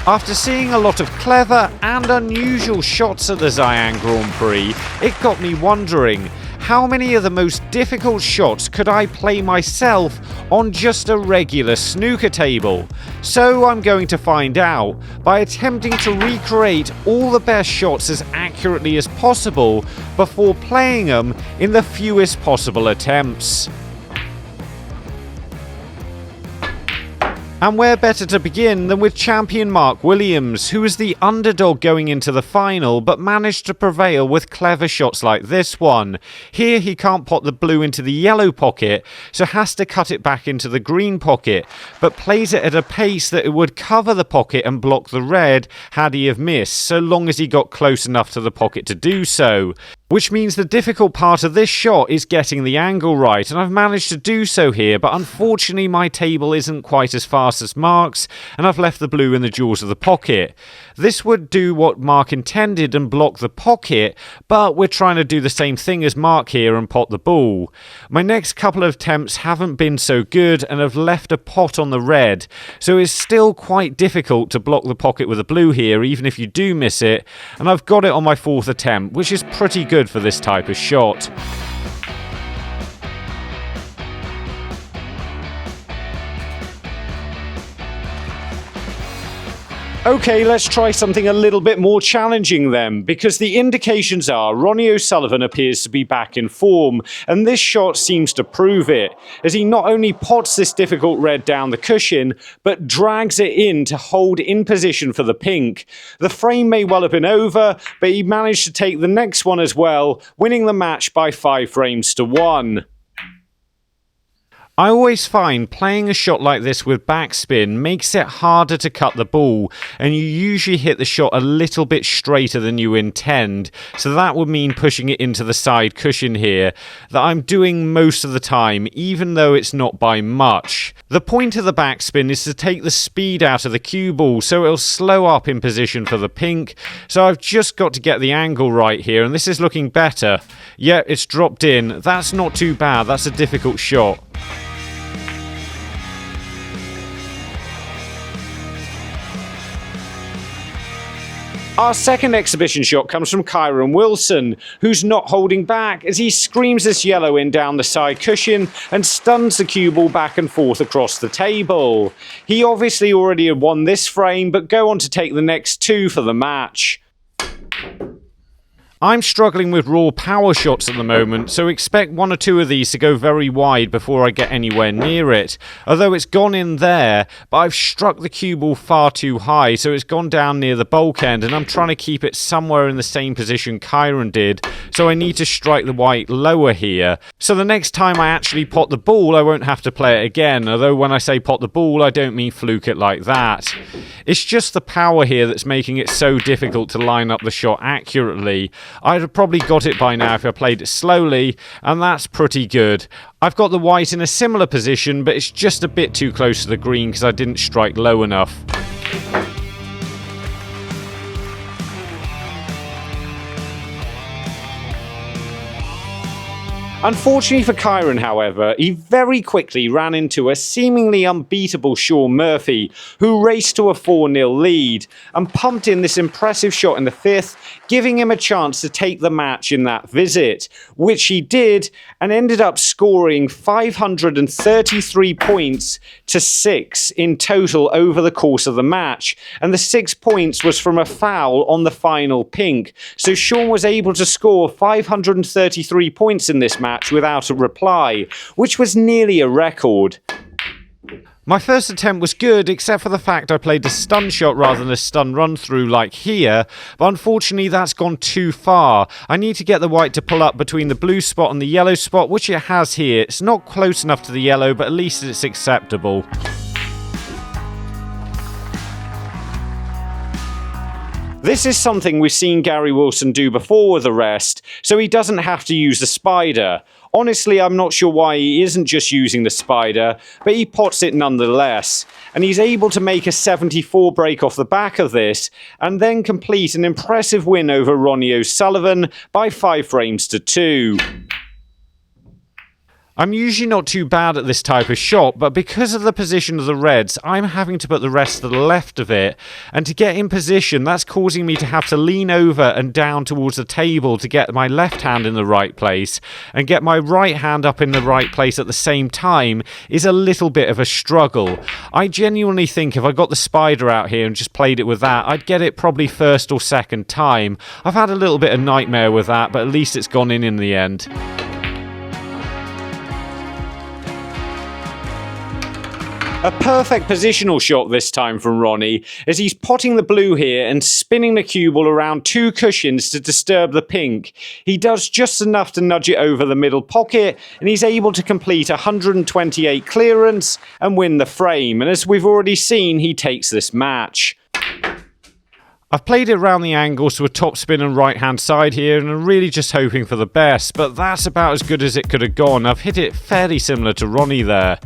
After seeing a lot of clever and unusual shots at the Xi'an Grand Prix, it got me wondering, how many of the most difficult shots could I play myself on just a regular snooker table? So I'm going to find out by attempting to recreate all the best shots as accurately as possible before playing them in the fewest possible attempts. And where better to begin than with champion Mark Williams, who was the underdog going into the final but managed to prevail with clever shots like this one. Here he can't pot the blue into the yellow pocket, so has to cut it back into the green pocket, but plays it at a pace that it would cover the pocket and block the red had he have missed, so long as he got close enough to the pocket to do so. Which means the difficult part of this shot is getting the angle right, and I've managed to do so here, but unfortunately my table isn't quite as fast as Mark's, and I've left the blue in the jaws of the pocket. This would do what Mark intended and block the pocket, but we're trying to do the same thing as Mark here and pot the ball. My next couple of attempts haven't been so good and have left a pot on the red, so it's still quite difficult to block the pocket with the blue here, even if you do miss it, and I've got it on my fourth attempt, which is pretty good for this type of shot. Okay, let's try something a little bit more challenging then, because the indications are Ronnie O'Sullivan appears to be back in form, and this shot seems to prove it, as he not only pots this difficult red down the cushion, but drags it in to hold in position for the pink. The frame may well have been over, but he managed to take the next one as well, winning the match by 5 frames to 1. I always find playing a shot like this with backspin makes it harder to cut the ball, and you usually hit the shot a little bit straighter than you intend, so that would mean pushing it into the side cushion here, that I'm doing most of the time, even though it's not by much. The point of the backspin is to take the speed out of the cue ball, so it'll slow up in position for the pink, so I've just got to get the angle right here, and this is looking better. Yeah, it's dropped in. That's not too bad. That's a difficult shot. Our second exhibition shot comes from Kyren Wilson, who's not holding back as he screams this yellow in down the side cushion and stuns the cue ball back and forth across the table. He obviously already had won this frame, but go on to take the next 2 for the match. I'm struggling with raw power shots at the moment, so expect 1 or 2 of these to go very wide before I get anywhere near it. Although it's gone in there, but I've struck the cue ball far too high, so it's gone down near the bulk end, and I'm trying to keep it somewhere in the same position Kyren did, so I need to strike the white lower here. So the next time I actually pot the ball, I won't have to play it again, although when I say pot the ball, I don't mean fluke it like that. It's just the power here that's making it so difficult to line up the shot accurately. I'd have probably got it by now if I played it slowly, and that's pretty good. I've got the white in a similar position, but it's just a bit too close to the green because I didn't strike low enough. Unfortunately for Kyren, however, he very quickly ran into a seemingly unbeatable Shaun Murphy, who raced to a 4-0 lead and pumped in this impressive shot in the 5th, giving him a chance to take the match in that visit, which he did and ended up scoring 533 points to 6 in total over the course of the match, and the 6 points was from a foul on the final pink. So Shaun was able to score 533 points in this match without a reply, which was nearly a record. My first attempt was good, except for the fact I played a stun shot rather than a stun run through like here, but unfortunately that's gone too far. I need to get the white to pull up between the blue spot and the yellow spot, which it has here. It's not close enough to the yellow, but at least it's acceptable. This is something we've seen Gary Wilson do before with the rest, so he doesn't have to use the spider. Honestly, I'm not sure why he isn't just using the spider, but he pots it nonetheless. And he's able to make a 74 break off the back of this, and then complete an impressive win over Ronnie O'Sullivan by 5 frames to 2. I'm usually not too bad at this type of shot, but because of the position of the reds, I'm having to put the rest to the left of it. And to get in position, that's causing me to have to lean over and down towards the table to get my left hand in the right place. And get my right hand up in the right place at the same time is a little bit of a struggle. I genuinely think if I got the spider out here and just played it with that, I'd get it probably first or second time. I've had a little bit of nightmare with that, but at least it's gone in the end. A perfect positional shot this time from Ronnie, as he's potting the blue here and spinning the cue ball around two cushions to disturb the pink. He does just enough to nudge it over the middle pocket, and he's able to complete 128 clearance and win the frame. And as we've already seen, he takes this match. I've played it around the angles to a top spin and right hand side here, and I'm really just hoping for the best, but that's about as good as it could have gone. I've hit it fairly similar to Ronnie there.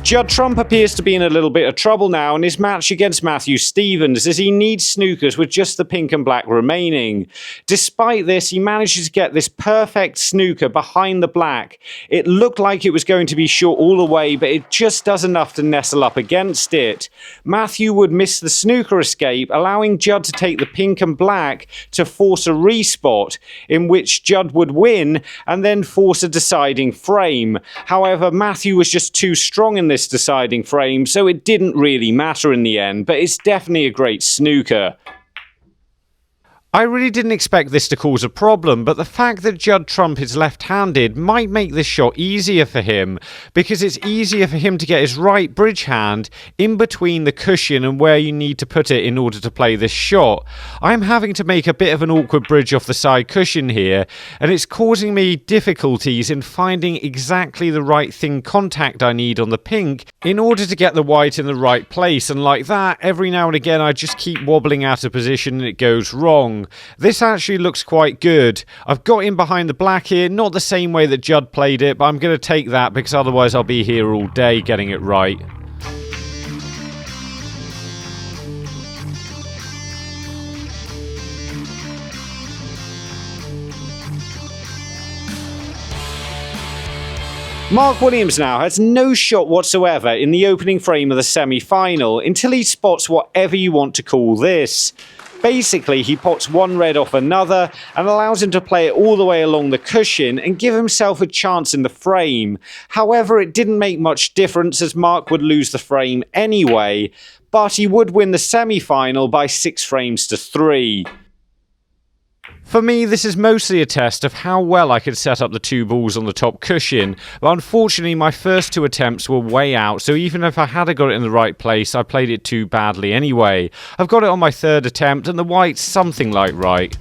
Judd Trump appears to be in a little bit of trouble now in his match against Matthew Stevens, as he needs snookers with just the pink and black remaining. Despite this, he manages to get this perfect snooker behind the black. It looked like it was going to be short all the way, but it just does enough to nestle up against it. Matthew would miss the snooker escape, allowing Judd to take the pink and black to force a respot, in which Judd would win and then force a deciding frame. However, Matthew was just too strong in this deciding frame, so it didn't really matter in the end, but it's definitely a great snooker. I really didn't expect this to cause a problem, but the fact that Judd Trump is left-handed might make this shot easier for him, because it's easier for him to get his right bridge hand in between the cushion and where you need to put it in order to play this shot. I'm having to make a bit of an awkward bridge off the side cushion here, and it's causing me difficulties in finding exactly the right thin contact I need on the pink in order to get the white in the right place, and like that, every now and again I just keep wobbling out of position and it goes wrong. This actually looks quite good. I've got in behind the black here, not the same way that Judd played it, but I'm going to take that because otherwise I'll be here all day getting it right. Mark Williams now has no shot whatsoever in the opening frame of the semi-final until he spots whatever you want to call this. Basically, he pots one red off another and allows him to play it all the way along the cushion and give himself a chance in the frame. However, it didn't make much difference as Mark would lose the frame anyway, but he would win the semi-final by 6 frames to 3. For me, this is mostly a test of how well I could set up the two balls on the top cushion, but unfortunately my first 2 attempts were way out, so even if I had got it in the right place, I played it too badly anyway. I've got it on my 3rd attempt, and the white's something like right.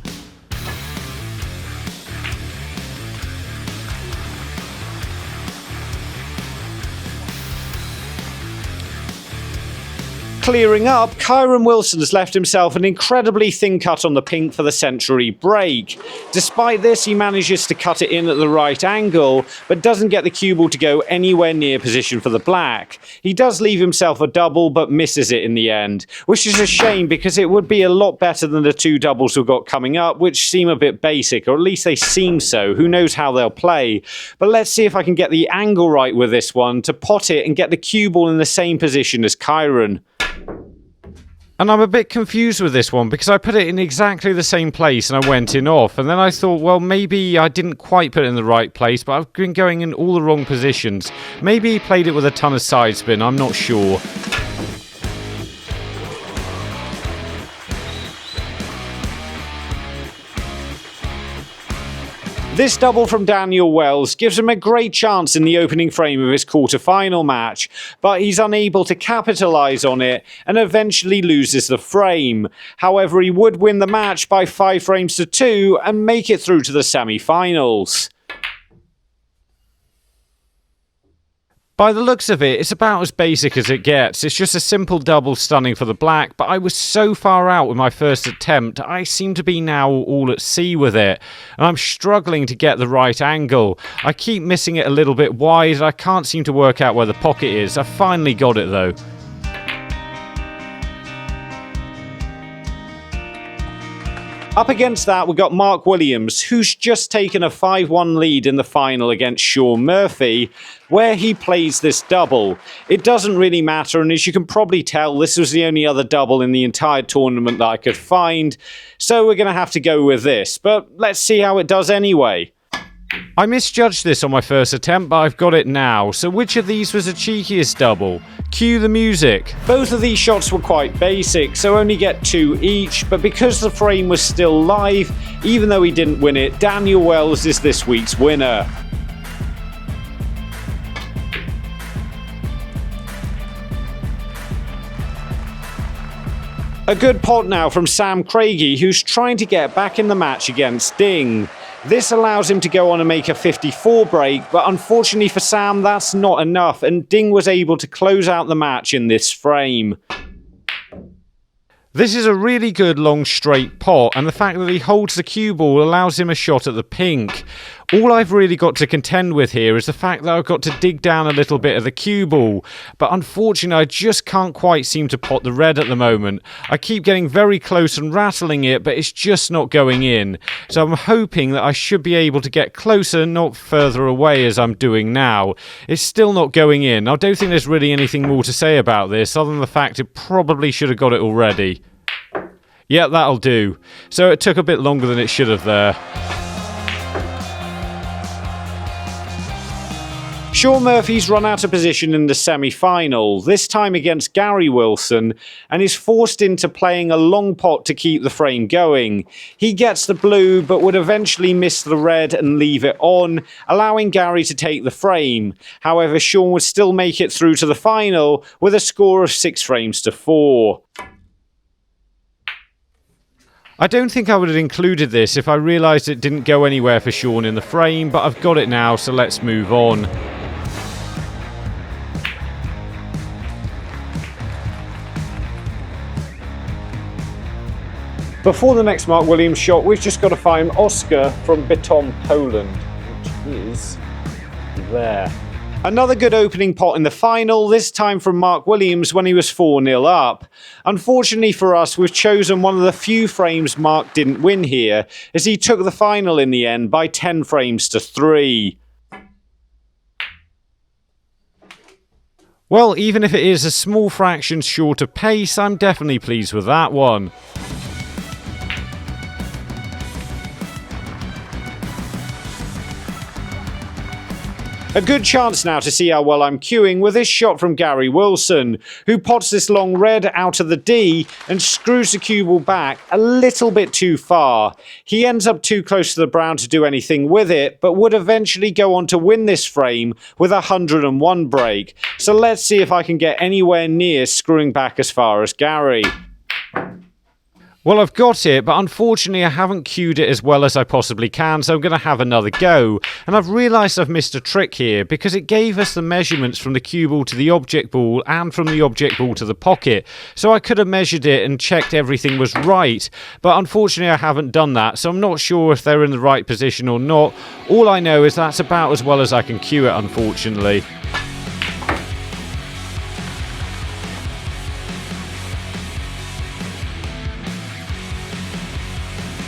Clearing up, Kyren Wilson's left himself an incredibly thin cut on the pink for the century break. Despite this, he manages to cut it in at the right angle, but doesn't get the cue ball to go anywhere near position for the black. He does leave himself a double, but misses it in the end, which is a shame because it would be a lot better than the 2 doubles we've got coming up, which seem a bit basic, or at least they seem so. Who knows how they'll play? But let's see if I can get the angle right with this one to pot it and get the cue ball in the same position as Kyren. And I'm a bit confused with this one because I put it in exactly the same place and I went in off, and then I thought, well, maybe I didn't quite put it in the right place, but I've been going in all the wrong positions. Maybe he played it with a ton of side spin, I'm not sure. This double from Daniel Wells gives him a great chance in the opening frame of his quarter-final match, but he's unable to capitalise on it and eventually loses the frame. However, he would win the match by 5 frames to 2 and make it through to the semi-finals. By the looks of it, it's about as basic as it gets. It's just a simple double stunning for the black, but I was so far out with my first attempt, I seem to be now all at sea with it. And I'm struggling to get the right angle. I keep missing it a little bit wide, and I can't seem to work out where the pocket is. I finally got it though. Up against that, we've got Mark Williams, who's just taken a 5-1 lead in the final against Shaun Murphy, where he plays this double. It doesn't really matter, and as you can probably tell, this was the only other double in the entire tournament that I could find, so we're going to have to go with this, but let's see how it does anyway. I misjudged this on my first attempt, but I've got it now. So which of these was the cheekiest double? Cue the music. Both of these shots were quite basic, so only get 2 each, but because the frame was still live, even though he didn't win it, Daniel Wells is this week's winner. A good pot now from Sam Craigie, who's trying to get back in the match against Ding. This allows him to go on and make a 54 break, but unfortunately for Sam, that's not enough, and Ding was able to close out the match in this frame. This is a really good long straight pot, and the fact that he holds the cue ball allows him a shot at the pink. All I've really got to contend with here is the fact that I've got to dig down a little bit of the cue ball, but unfortunately I just can't quite seem to pot the red at the moment. I keep getting very close and rattling it, but it's just not going in. So I'm hoping that I should be able to get closer, not further away as I'm doing now. It's still not going in. I don't think there's really anything more to say about this, other than the fact it probably should have got it already. Yeah, that'll do. So it took a bit longer than it should have there. Shaun Murphy's run out of position in the semi-final, this time against Gary Wilson, and is forced into playing a long pot to keep the frame going. He gets the blue, but would eventually miss the red and leave it on, allowing Gary to take the frame. However, Shaun would still make it through to the final with a score of 6 frames to 4. I don't think I would have included this if I realised it didn't go anywhere for Shaun in the frame, but I've got it now, so let's move on. Before the next Mark Williams shot, we've just got to find Oscar from Bytom, Poland, which is there. Another good opening pot in the final, this time from Mark Williams when he was 4-0 up. Unfortunately for us, we've chosen one of the few frames Mark didn't win here, as he took the final in the end by 10 frames to 3. Well, even if it is a small fraction short of pace, I'm definitely pleased with that one. A good chance now to see how well I'm cueing with this shot from Gary Wilson, who pots this long red out of the D and screws the cue ball back a little bit too far. He ends up too close to the brown to do anything with it, but would eventually go on to win this frame with a 101 break. So let's see if I can get anywhere near screwing back as far as Gary. Well, I've got it, but unfortunately I haven't cued it as well as I possibly can, so I'm going to have another go. And I've realised I've missed a trick here, because it gave us the measurements from the cue ball to the object ball and from the object ball to the pocket. So I could have measured it and checked everything was right, but unfortunately I haven't done that, so I'm not sure if they're in the right position or not. All I know is that's about as well as I can cue it, unfortunately.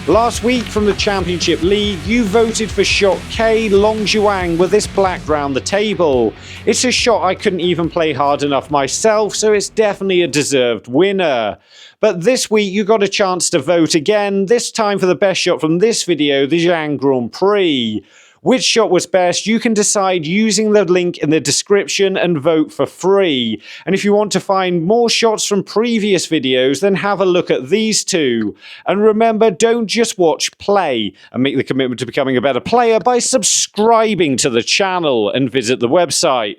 Last week from the Championship League, you voted for shot K Long Zhuang with this black round the table. It's a shot I couldn't even play hard enough myself, so it's definitely a deserved winner. But this week you got a chance to vote again, this time for the best shot from this video, the Xi'an Grand Prix. Which shot was best, you can decide using the link in the description and vote for free. And if you want to find more shots from previous videos, then have a look at these two. And remember, don't just watch, play, and make the commitment to becoming a better player by subscribing to the channel and visit the website.